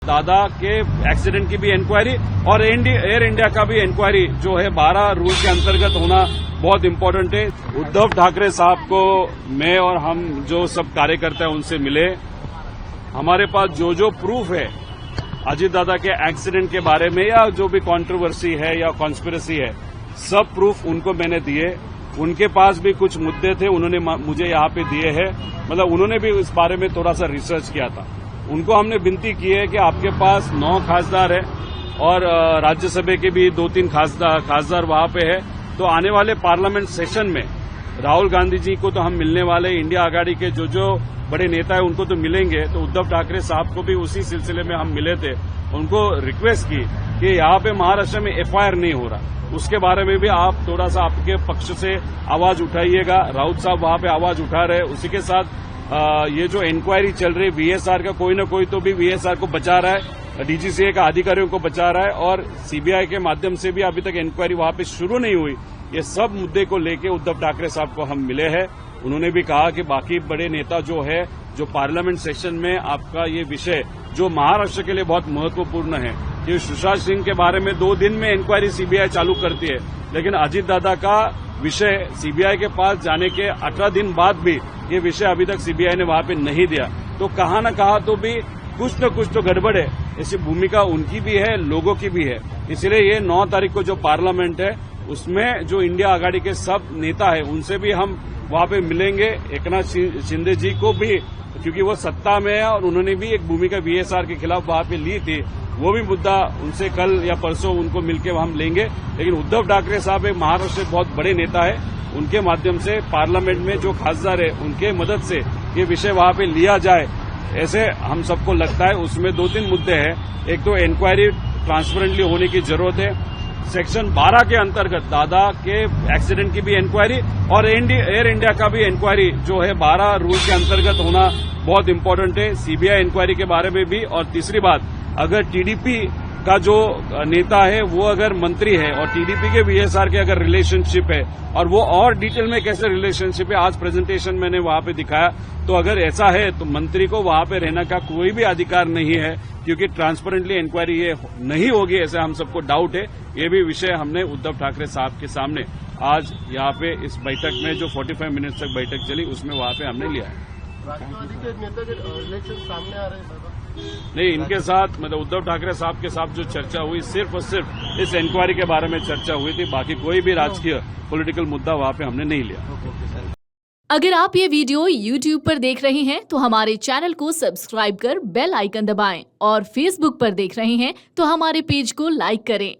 दादा के एक्सीडेंट की भी इंक्वायरी और एयर इंडिया का भी इंक्वायरी जो है 12 रूल के अंतर्गत होना बहुत इम्पोर्टेंट है। उद्धव ठाकरे साहब को मैं और हम जो सब कार्यकर्ता हैं उनसे मिले। हमारे पास जो प्रूफ है अजीत दादा के एक्सीडेंट के बारे में या जो भी कंट्रोवर्सी है या कॉन्स्पिरेसी है, सब प्रूफ उनको मैंने दिए। उनके पास भी कुछ मुद्दे थे, उन्होंने मुझे यहाँ पे दिए हैं। मतलब उन्होंने भी इस बारे में थोड़ा सा रिसर्च किया था। उनको हमने विनती की है कि आपके पास 9 खासदार है और राज्यसभा के भी 2-3 खासदार वहां पे है, तो आने वाले पार्लियामेंट सेशन में राहुल गांधी जी को तो हम मिलने वाले, इंडिया आघाड़ी के जो बड़े नेता है उनको तो मिलेंगे। तो उद्धव ठाकरे साहब को भी उसी सिलसिले में हम मिले थे, उनको रिक्वेस्ट की कि यहाँ पे महाराष्ट्र में एफआईआर नहीं हो रहा, उसके बारे में भी आप थोड़ा सा आपके पक्ष से आवाज उठाइएगा। राउत साहब वहां पे आवाज उठा रहे। उसी के साथ ये जो इंक्वायरी चल रही है वीएसआर का, कोई न कोई तो भी वीएसआर को बचा रहा है, डीजीसीए का अधिकारियों को बचा रहा है और सीबीआई के माध्यम से भी अभी तक इंक्वायरी वहां पे शुरू नहीं हुई। ये सब मुद्दे को लेके उद्धव ठाकरे साहब को हम मिले हैं। उन्होंने भी कहा कि बाकी बड़े नेता जो है, जो पार्लियामेंट सेशन में आपका ये विषय जो महाराष्ट्र के लिए बहुत महत्वपूर्ण है कि सुशांत सिंह के बारे में 2 दिन में इंक्वायरी सीबीआई चालू करती है, लेकिन अजीत दादा का विषय सीबीआई के पास जाने के 18 दिन बाद भी ये विषय अभी तक सीबीआई ने वहां पे नहीं दिया। तो कहाँ न कहाँ तो भी कुछ न कुछ तो गड़बड़ है। ऐसी भूमिका उनकी भी है, लोगों की भी है। इसलिए ये 9 तारीख को जो पार्लियामेंट है उसमें जो इंडिया आघाड़ी के सब नेता है उनसे भी हम वहां पे मिलेंगे। एकनाथ शिंदे जी को भी, क्योंकि वो सत्ता में है और उन्होंने भी एक भूमिका वीएसआर के खिलाफ वहां पे ली थी, वो भी मुद्दा उनसे कल या परसों उनको मिलकर हम लेंगे। लेकिन उद्धव ठाकरे साहब एक महाराष्ट्र के बहुत बड़े नेता है, उनके माध्यम से पार्लियामेंट में जो खासदार है उनके मदद से ये विषय वहां पे लिया जाए, ऐसे हम सबको लगता है। उसमें 2-3 मुद्दे हैं। एक तो इंक्वायरी ट्रांसपेरेंटली होने की जरूरत है। सेक्शन 12 के अंतर्गत दादा के एक्सीडेंट की भी इंक्वायरी और एयर इंडिया का भी इंक्वायरी जो है 12 रूल के अंतर्गत होना बहुत इम्पोर्टेंट है। सीबीआई इंक्वायरी के बारे में भी। और तीसरी बात, अगर टीडीपी का जो नेता है वो अगर मंत्री है और टीडीपी के वीएसआर के अगर रिलेशनशिप है और वो और डिटेल में कैसे रिलेशनशिप है, आज प्रेजेंटेशन मैंने वहां पे दिखाया। तो अगर ऐसा है तो मंत्री को वहां पे रहने का कोई भी अधिकार नहीं है, क्योंकि ट्रांसपेरेंटली इंक्वायरी ये नहीं होगी, ऐसे हम सबको डाउट है। ये भी विषय हमने उद्धव ठाकरे साहब के सामने आज यहाँ पे इस बैठक में जो 45 मिनट तक बैठक चली उसमें वहां पे हमने लिया है। राष्ट्रवादी के नेता के इलेक्शन सामने आ रहे हैं नहीं, इनके साथ मतलब उद्धव ठाकरे साहब के साथ जो चर्चा हुई सिर्फ और सिर्फ इस इंक्वायरी के बारे में चर्चा हुई थी, बाकी कोई भी राजकीय पॉलिटिकल मुद्दा वहां पे हमने नहीं लिया। अगर आप ये वीडियो YouTube पर देख रहे हैं तो हमारे चैनल को सब्सक्राइब कर बेल आइकन दबाएं और Facebook पर देख रहे हैं तो हमारे पेज को लाइक करें।